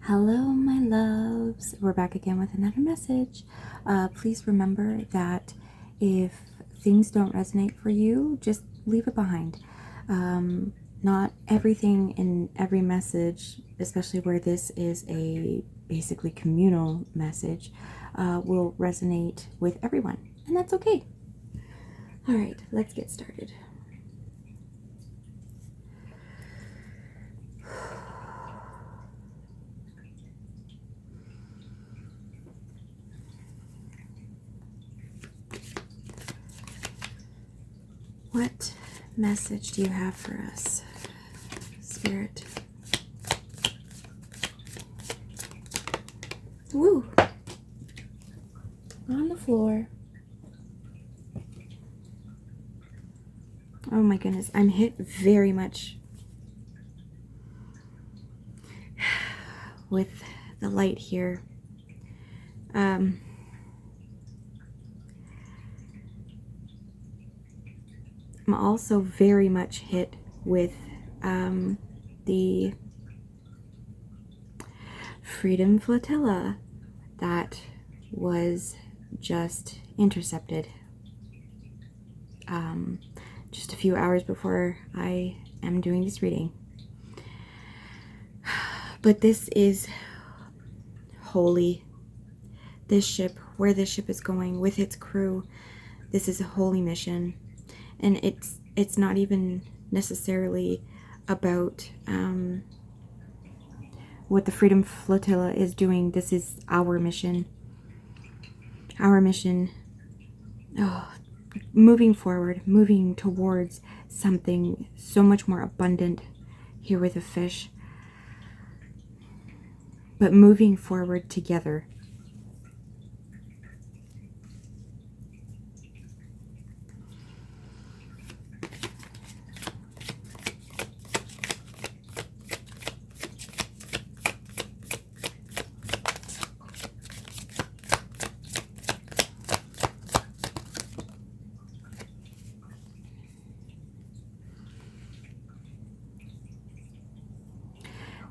Hello, my loves. We're back again with another message. Please remember that if things don't resonate for you, just leave it behind. Not everything in every message, especially where this is a basically communal message, will resonate with everyone, and that's okay. All right, let's get started. What message do you have for us, Spirit? Woo! On the floor. Oh my goodness, I'm hit very much with the light here. I'm also very much hit with the Freedom Flotilla that was just intercepted just a few hours before I am doing this reading. But this is holy. This ship, where this ship is going with its crew, this is a holy mission. And it's not even necessarily about what the Freedom Flotilla is doing. This is our mission. Our mission, moving forward, moving towards something so much more abundant here with the fish. But moving forward together.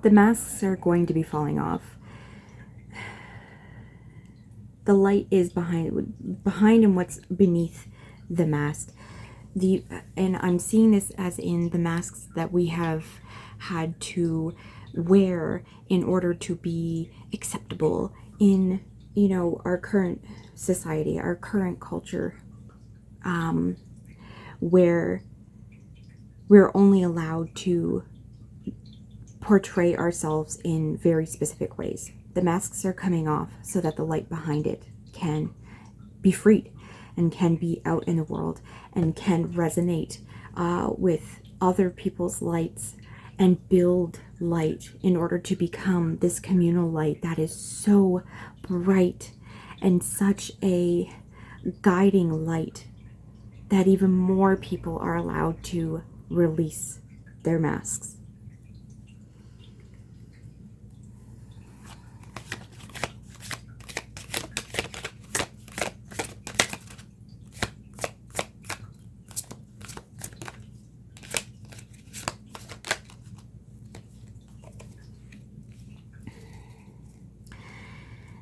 The masks are going to be falling off. The light is behind and what's beneath the mask. And I'm seeing this as in the masks that we have had to wear in order to be acceptable in, you know, our current society, our current culture, where we're only allowed to portray ourselves in very specific ways. The masks are coming off so that the light behind it can be freed and can be out in the world and can resonate with other people's lights and build light in order to become this communal light that is so bright and such a guiding light that even more people are allowed to release their masks.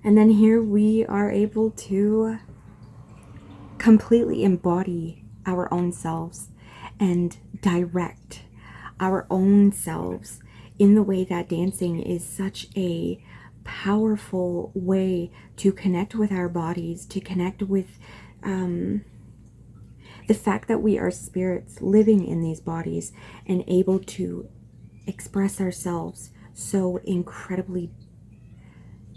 And then here we are able to completely embody our own selves and direct our own selves in the way that dancing is such a powerful way to connect with our bodies, to connect with the fact that we are spirits living in these bodies and able to express ourselves so incredibly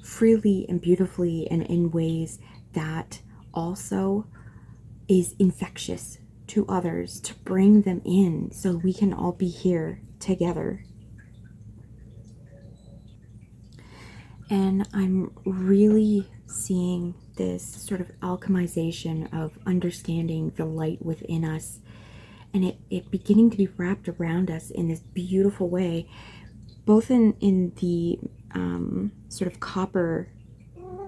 freely and beautifully and in ways that also is infectious to others, to bring them in so we can all be here together. And I'm really seeing this sort of alchemization of understanding the light within us and it beginning to be wrapped around us in this beautiful way, both in the sort of copper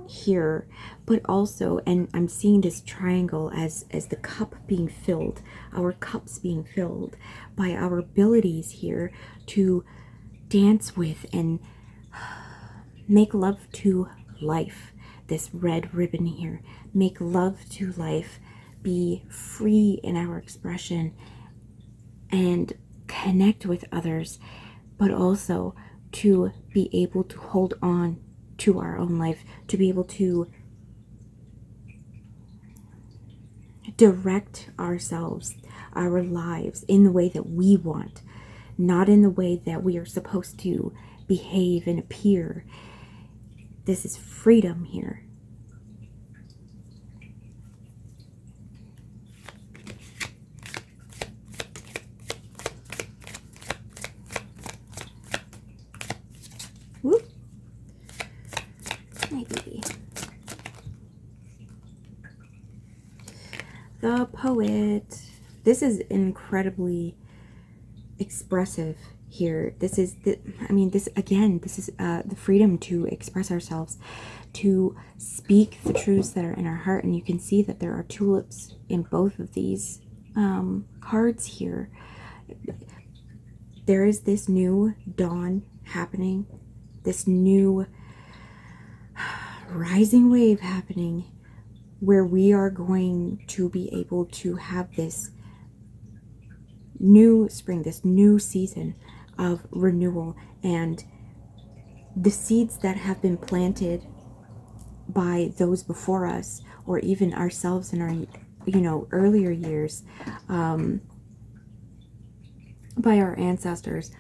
here, but also, and I'm seeing this triangle as the cup being filled, our cups being filled by our abilities here to dance with and Make love to life. This red ribbon here. Make love to life. Be free in our expression and connect with others, but also to be able to hold on to our own life, to be able to direct ourselves, our lives in the way that we want, not in the way that we are supposed to behave and appear. This is freedom here. Whoop. My baby. The Poet. This is incredibly expressive here. This is the, I mean, this again, this is the freedom to express ourselves, to speak the truths that are in our heart. And you can see that there are tulips in both of these cards here. There is this new dawn happening, this new rising wave happening, where we are going to be able to have this new spring, this new season of renewal, and the seeds that have been planted by those before us, or even ourselves in our, you know, earlier years, by our ancestors,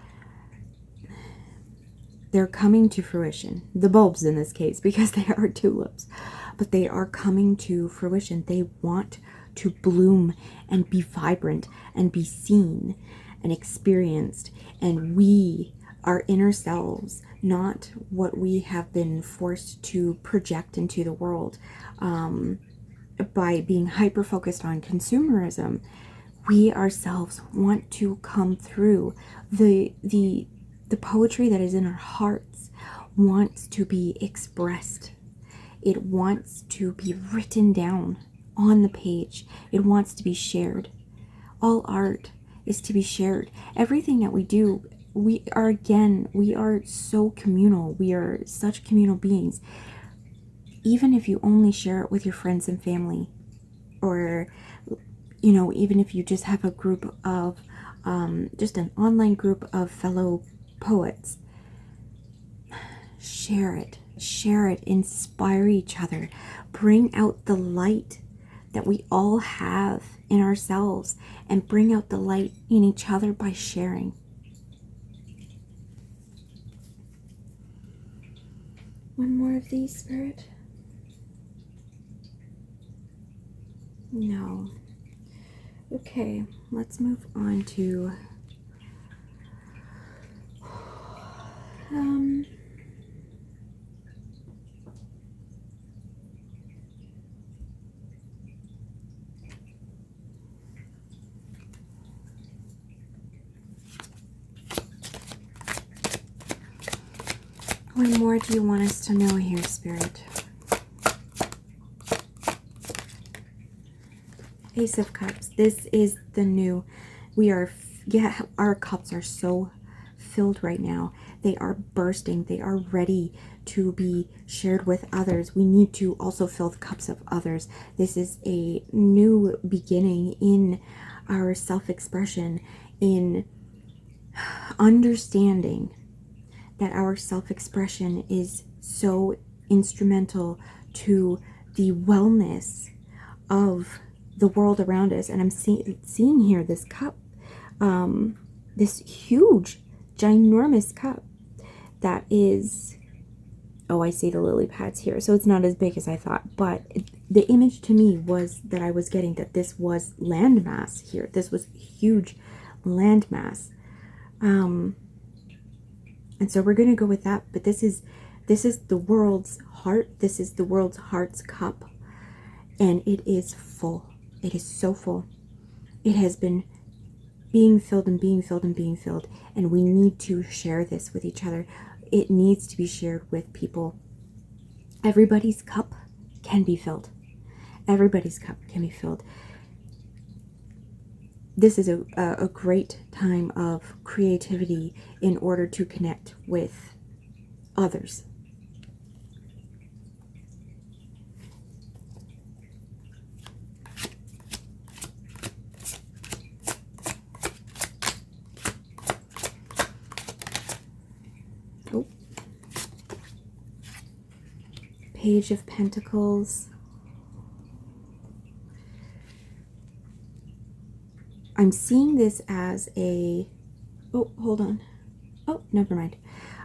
they're coming to fruition. The bulbs in this case, because they are tulips, but they are coming to fruition. They want to bloom and be vibrant and be seen and experienced. And we, our inner selves, not what we have been forced to project into the world by being hyper focused on consumerism, we ourselves want to come through. The poetry that is in our hearts wants to be expressed. It wants to be written down on the page. It wants to be shared. All art is to be shared. Everything that we do, we are so communal. We are such communal beings. Even if you only share it with your friends and family, or, you know, even if you just have a group of, just an online group of fellow poets, share it, inspire each other, bring out the light that we all have in ourselves, and bring out the light in each other by sharing. One more of these, Spirit? No. Okay, let's move on to what more do you want us to know here, Spirit? Ace of Cups. This is the new. We are, yeah, our cups are so filled right now. They are bursting. They are ready to be shared with others. We need to also fill the cups of others. This is a new beginning in our self-expression, in understanding that our self-expression is so instrumental to the wellness of the world around us. And I'm seeing here this cup, this huge, ginormous cup that is, oh, I see the lily pads here, so it's not as big as I thought, but the image to me was that I was getting that this was landmass here. This was huge landmass. And so we're going to go with that, but this is the world's heart. This is the world's heart's cup, and it is full. It is so full. It has been being filled and being filled and being filled, and we need to share this with each other. It needs to be shared with people. Everybody's cup can be filled. Everybody's cup can be filled. This is a great time of creativity in order to connect with others. Oh. Page of Pentacles. I'm seeing this as a... Oh, hold on. Oh, never mind.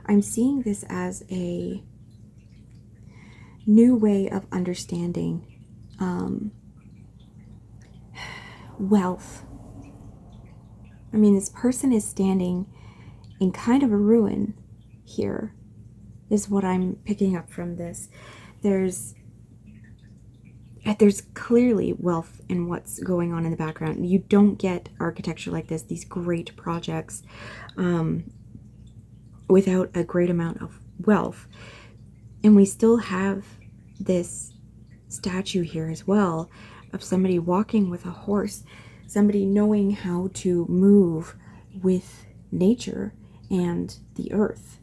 I'm seeing this as a new way of understanding wealth. I mean, this person is standing in kind of a ruin here, is what I'm picking up from this. There's clearly wealth in what's going on in the background. You don't get architecture like this, these great projects, without a great amount of wealth. And we still have this statue here as well of somebody walking with a horse, somebody knowing how to move with nature and the earth.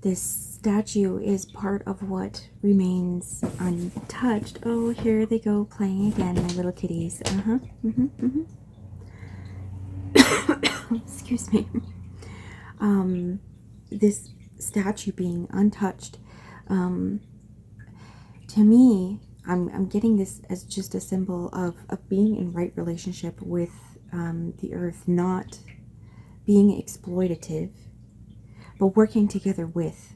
This statue is part of what remains untouched. Oh, here they go playing again, my little kitties. Excuse me. This statue being untouched, to me, I'm getting this as just a symbol of being in right relationship with the earth, not being exploitative, but working together with,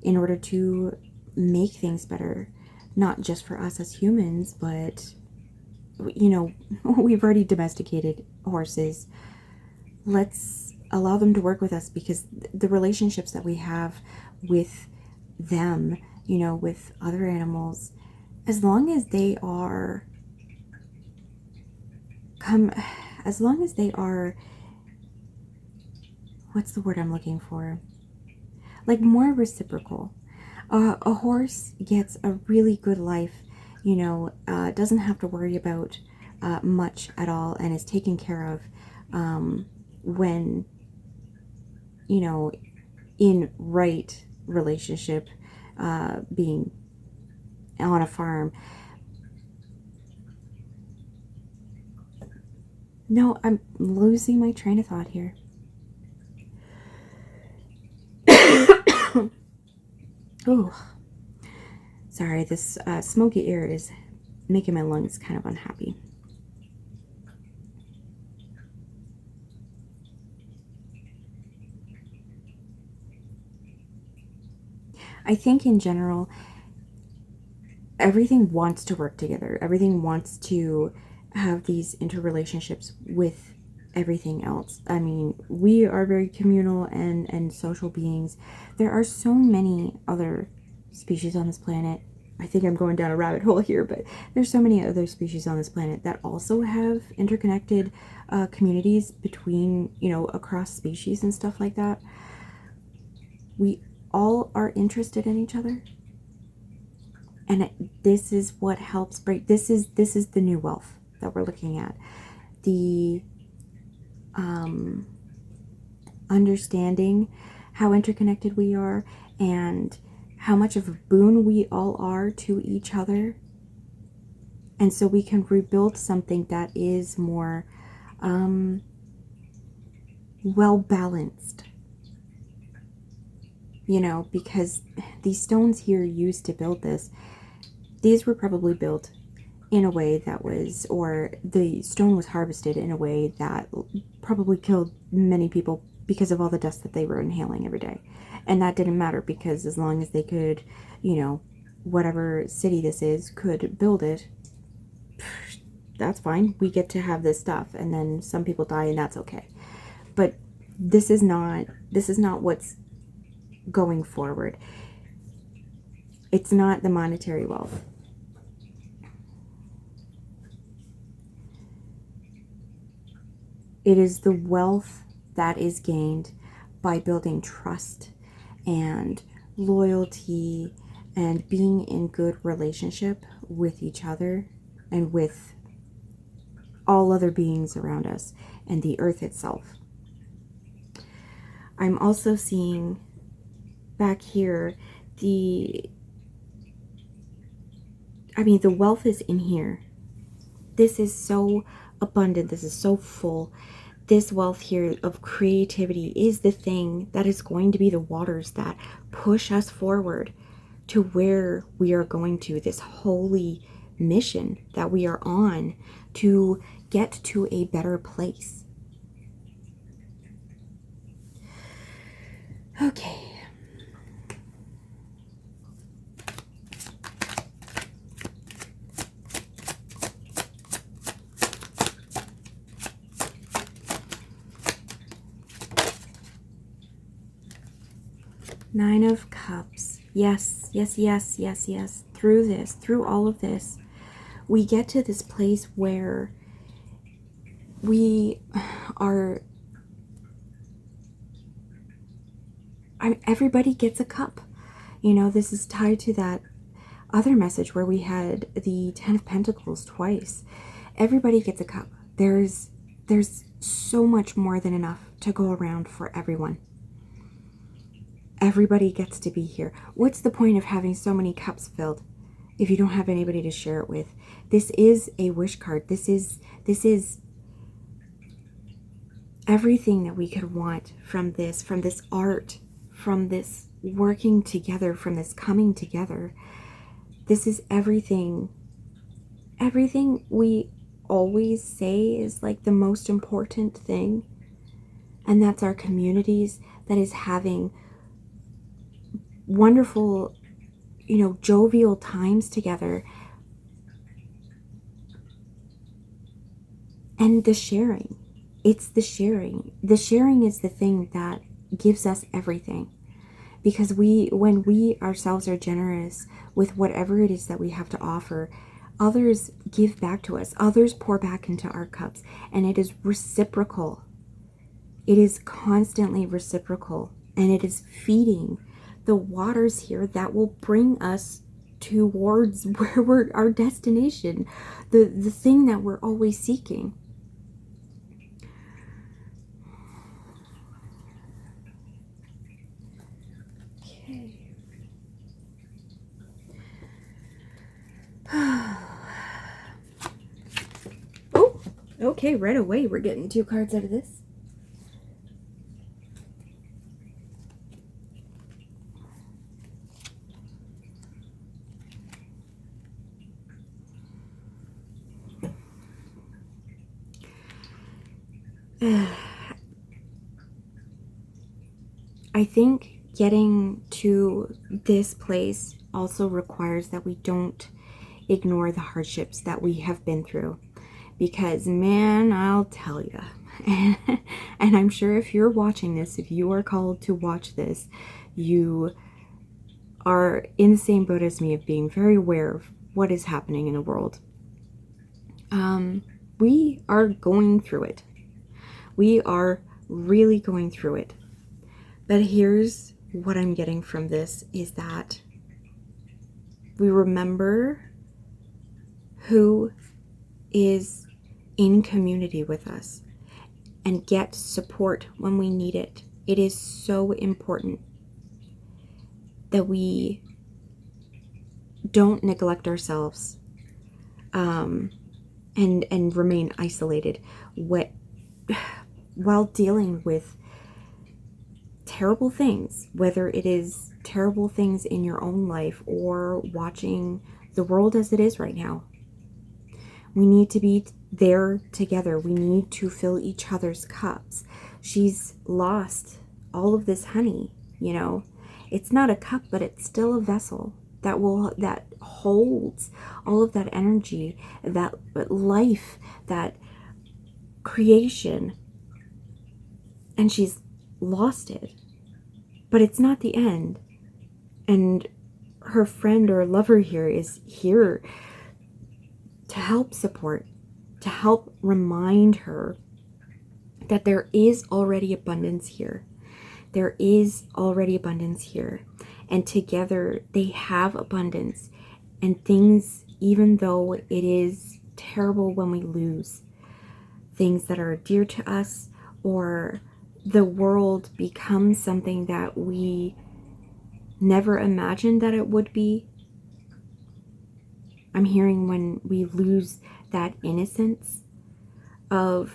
in order to make things better, not just for us as humans, but, you know, we've already domesticated horses. Let's allow them to work with us, because the relationships that we have with them, you know, with other animals, as long as they are what's the word I'm looking for? Like, more reciprocal. A horse gets a really good life, you know, doesn't have to worry about much at all, and is taken care of when, you know, in right relationship, being on a farm. No, I'm losing my train of thought here. Oh, sorry, this smoky air is making my lungs kind of unhappy. I think in general, everything wants to work together. Everything wants to have these interrelationships with everything else. I mean, we are very communal and social beings. There are so many other species on this planet. I think I'm going down a rabbit hole here, but there's so many other species on this planet that also have interconnected communities between, you know, across species and stuff like that. We all are interested in each other. And this is what helps break. This is the new wealth that we're looking at. The understanding how interconnected we are and how much of a boon we all are to each other. And so we can rebuild something that is more well balanced. You know, because these stones here used to build this, these were probably built in a way that was, or the stone was harvested in a way that probably killed many people because of all the dust that they were inhaling every day. And that didn't matter, because as long as they could, you know, whatever city this is could build it, that's fine. We get to have this stuff, and then some people die, and that's okay. But this is not what's going forward. It's not the monetary wealth. It is the wealth that is gained by building trust and loyalty and being in good relationship with each other and with all other beings around us and the earth itself. I'm also seeing back here the wealth is in here. This is so abundant. This is so full. this wealth here of creativity is the thing that is going to be the waters that push us forward to where we are going to, this holy mission that we are on to get to a better place. Okay. Nine of Cups. Yes, yes, yes, yes, yes. Through this, through all of this, we get to this place where we are, everybody gets a cup. You know, this is tied to that other message where we had the Ten of Pentacles twice. Everybody gets a cup. There's so much more than enough to go around for everyone. Everybody gets to be here. What's the point of having so many cups filled if you don't have anybody to share it with? This is a wish card. This is everything that we could want from this art, from this working together, from this coming together. This is everything we always say is like the most important thing, and that's our communities, that is having wonderful, you know, jovial times together. And the sharing. It's the sharing. The sharing is the thing that gives us everything. Because when we ourselves are generous with whatever it is that we have to offer, others give back to us. Others pour back into our cups. And it is reciprocal. It is constantly reciprocal. And it is feeding the waters here that will bring us towards where we're, our destination, the thing that we're always seeking. Okay. Oh, okay, right away we're getting 2 cards out of this. I think getting to this place also requires that we don't ignore the hardships that we have been through. Because, man, I'll tell you, and I'm sure if you're watching this, if you are called to watch this, you are in the same boat as me of being very aware of what is happening in the world. We are going through it. We are really going through it. But here's what I'm getting from this is that we remember who is in community with us and get support when we need it. It is so important that we don't neglect ourselves and remain isolated while dealing with terrible things, whether it is terrible things in your own life or watching the world as it is right now. We need to be there together. We need to fill each other's cups. She's lost all of this honey, you know. It's not a cup, but it's still a vessel that holds all of that energy, that life, that creation. And she's lost it. But it's not the end. And her friend or lover here is here to help support, to help remind her that there is already abundance here. There is already abundance here. And together they have abundance. And things, even though it is terrible when we lose things that are dear to us, or the world becomes something that we never imagined that it would be. I'm hearing when we lose that innocence of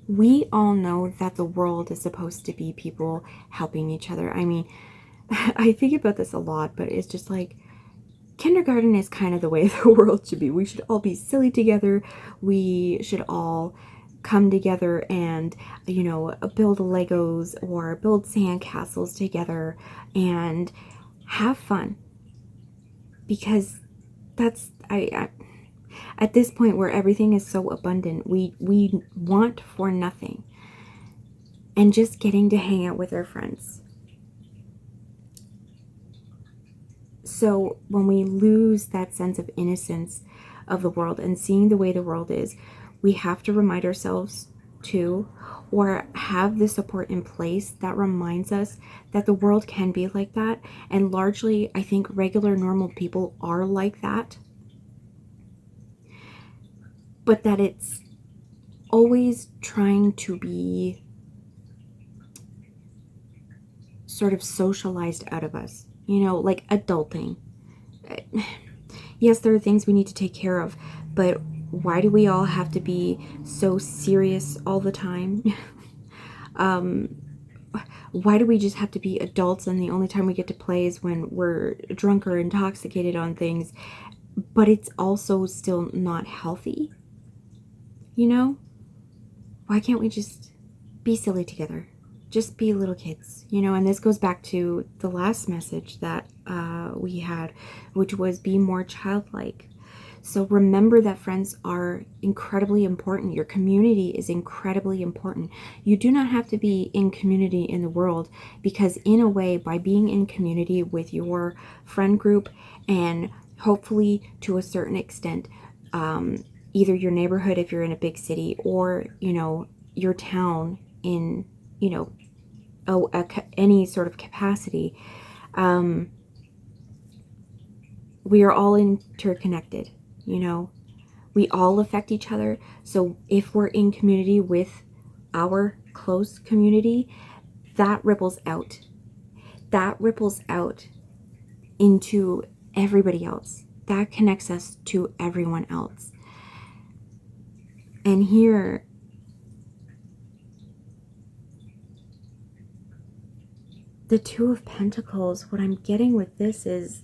we all know that the world is supposed to be people helping each other. I mean, I think about this a lot, but it's just like, kindergarten is kind of the way the world should be. We should all be silly together. We should all come together and, you know, build Legos or build sandcastles together and have fun. Because that's, I at this point where everything is so abundant, we want for nothing. And just getting to hang out with our friends. So when we lose that sense of innocence of the world and seeing the way the world is, we have to remind ourselves to, or have the support in place that reminds us that the world can be like that. And largely, I think regular, normal people are like that. But that it's always trying to be sort of socialized out of us. You know, like adulting. Yes, there are things we need to take care of, but why do we all have to be so serious all the time? Why do we just have to be adults and the only time we get to play is when we're drunk or intoxicated on things? But it's also still not healthy. You know? Why can't we just be silly together? Just be little kids, you know? And this goes back to the last message that we had, which was be more childlike. So remember that friends are incredibly important. Your community is incredibly important. You do not have to be in community in the world, because in a way, by being in community with your friend group and hopefully to a certain extent, either your neighborhood if you're in a big city, or, you know, your town in, you know, any sort of capacity, we are all interconnected. You know, we all affect each other. So if we're in community with our close community, that ripples out. That ripples out into everybody else. That connects us to everyone else. And here, the Two of Pentacles, what I'm getting with this is,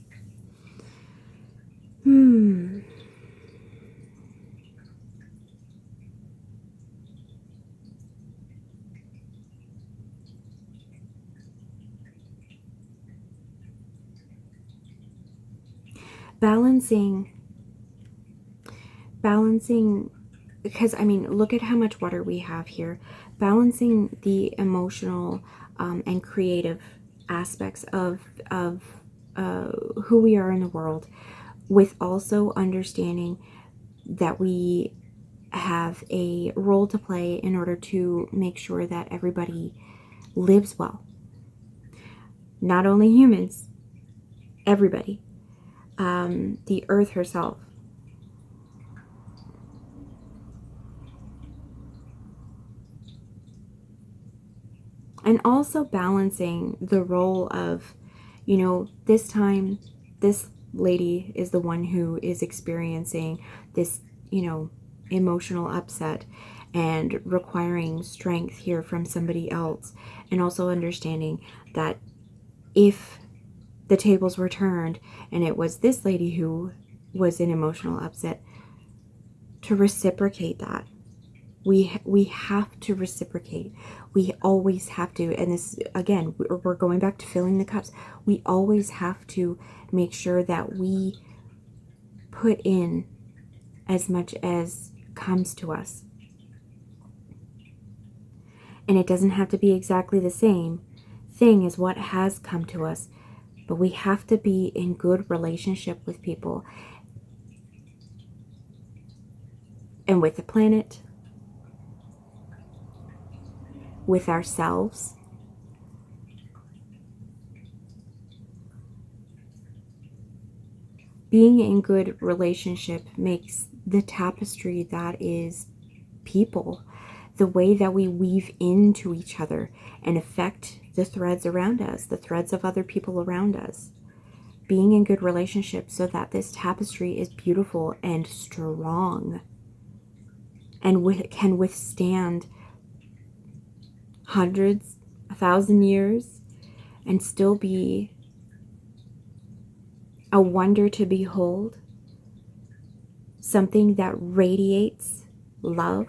balancing, because I mean, look at how much water we have here. Balancing the emotional and creative aspects of who we are in the world, with also understanding that we have a role to play in order to make sure that everybody lives well. Not only humans, everybody. The earth herself. And also balancing the role of, you know, this time, this lady is the one who is experiencing this, you know, emotional upset and requiring strength here from somebody else. And also understanding that if the tables were turned and it was this lady who was in emotional upset, to reciprocate that. We have to reciprocate. We always have to. And this, again, we're going back to filling the cups. We always have to make sure that we put in as much as comes to us. And it doesn't have to be exactly the same thing as what has come to us. But we have to be in good relationship with people. And with the planet. With ourselves. Being in good relationship makes the tapestry that is people, the way that we weave into each other and affect the threads around us, the threads of other people around us. Being in good relationship so that this tapestry is beautiful and strong and can withstand hundreds, 1,000 years, and still be a wonder to behold, something that radiates love.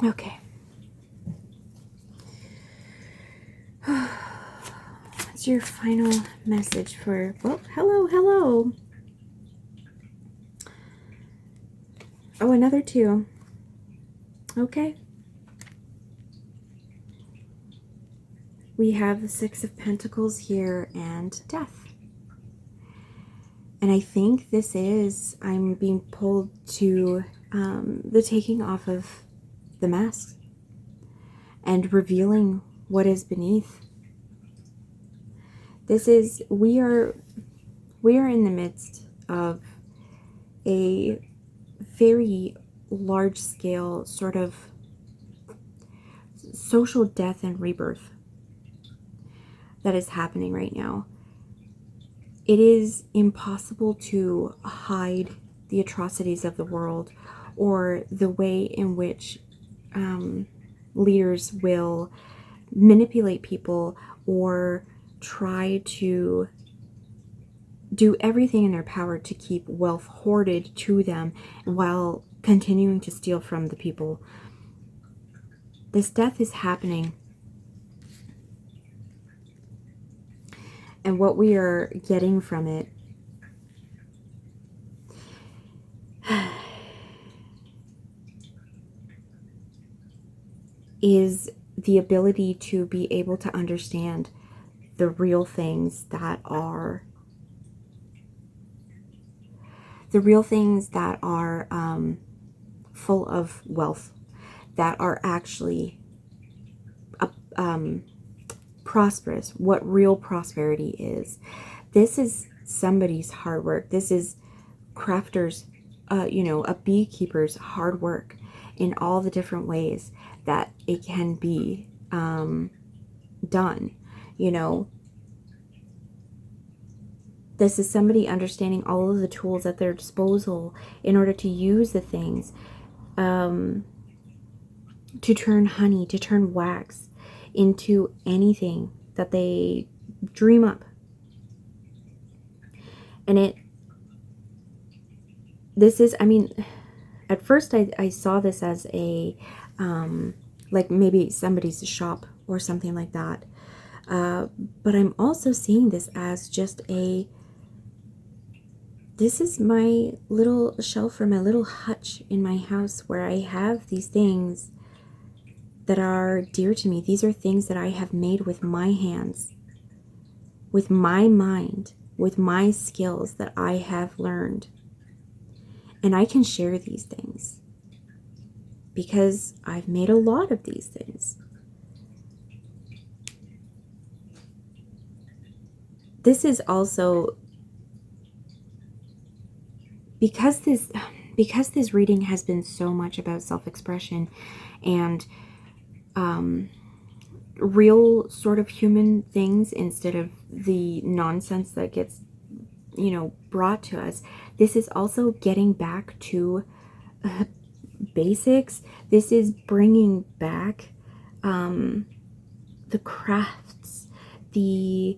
Okay. What's your final message for, well, hello. Oh, another 2. Okay. We have the 6 of Pentacles here and Death. And I think this is, I'm being pulled to the taking off of the mask and revealing what is beneath. This is, we are in the midst of a very large scale sort of social death and rebirth that is happening right now. It is impossible to hide the atrocities of the world or the way in which leaders will manipulate people or try to do everything in their power to keep wealth hoarded to them while continuing to steal from the people. This death is happening. And what we are getting from it is the ability to be able to understand the real things that are full of wealth, that are actually prosperous, what real prosperity is. This is somebody's hard work. This is crafters, a beekeeper's hard work in all the different ways that it can be done. This is somebody understanding all of the tools at their disposal in order to use the things to turn honey, to turn wax into anything that they dream up. And this is, I mean, at first I saw this as a, like maybe somebody's shop or something like that. But I'm also seeing this as just this is my little shelf or my little hutch in my house where I have these things that are dear to me. These are things that I have made with my hands, with my mind, with my skills that I have learned. And I can share these things because I've made a lot of these things. This is also, because this reading has been so much about self-expression and real sort of human things instead of the nonsense that gets, brought to us. This is also getting back to basics. This is bringing back the crafts, the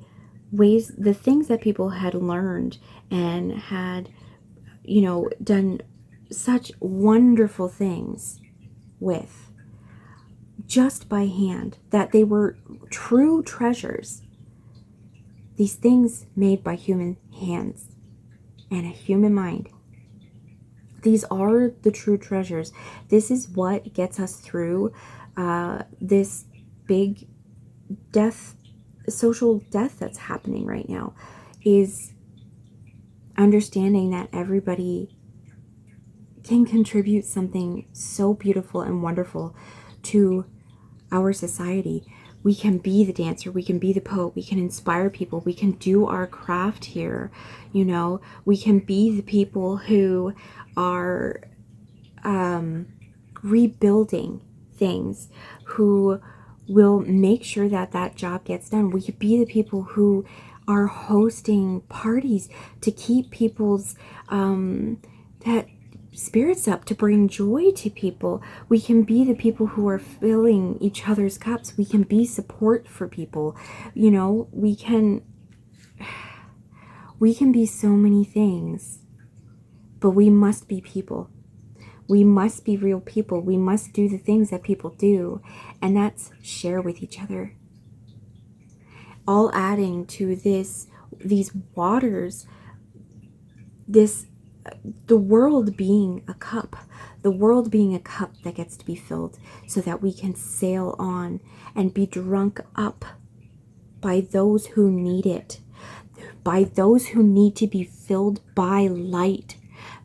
ways, the things that people had learned and had, done such wonderful things with, just by hand, that they were true treasures. These things made by human hands and a human mind. These are the true treasures. This is what gets us through this big death, social death that's happening right now, is understanding that everybody can contribute something so beautiful and wonderful to our society. We can be the dancer, we can be the poet, we can inspire people, we can do our craft here, we can be the people who are rebuilding things, who will make sure that that job gets done. We could be the people who are hosting parties to keep people's that spirits up to bring joy to people. We can be the people who are filling each other's cups. We can be support for people. You know, we can be so many things, but we must be people. We must be real people. We must do the things that people do, and that's share with each other. All adding to these waters, the world being a cup, that gets to be filled so that we can sail on and be drunk up by those who need it, by those who need to be filled by light,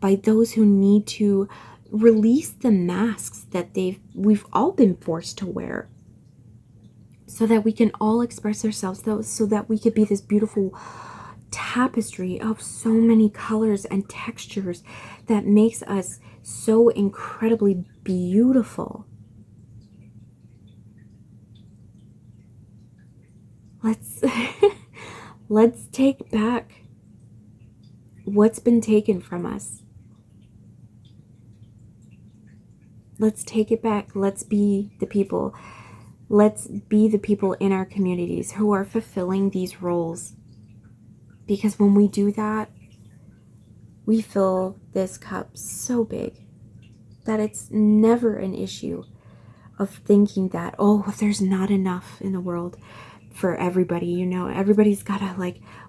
by those who need to release the masks that we've all been forced to wear, so that we can all express ourselves, so that we could be this beautiful tapestry of so many colors and textures that makes us so incredibly beautiful. Let's take back what's been taken from us. Let's take it back. Let's be the people. Let's be the people in our communities who are fulfilling these roles. Because when we do that, we fill this cup so big that it's never an issue of thinking that, oh, there's not enough in the world for everybody. You know, everybody's gotta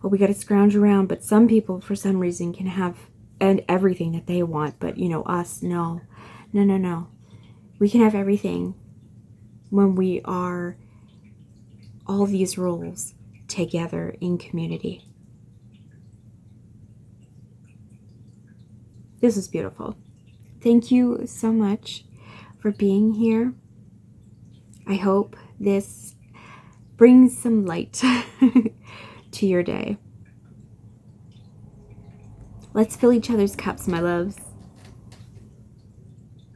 we gotta scrounge around. But some people, for some reason, can have everything that they want. But, you know, us, no. We can have everything when we are all these roles together in community. This is beautiful. Thank you so much for being here. I hope this brings some light to your day. Let's fill each other's cups, my loves.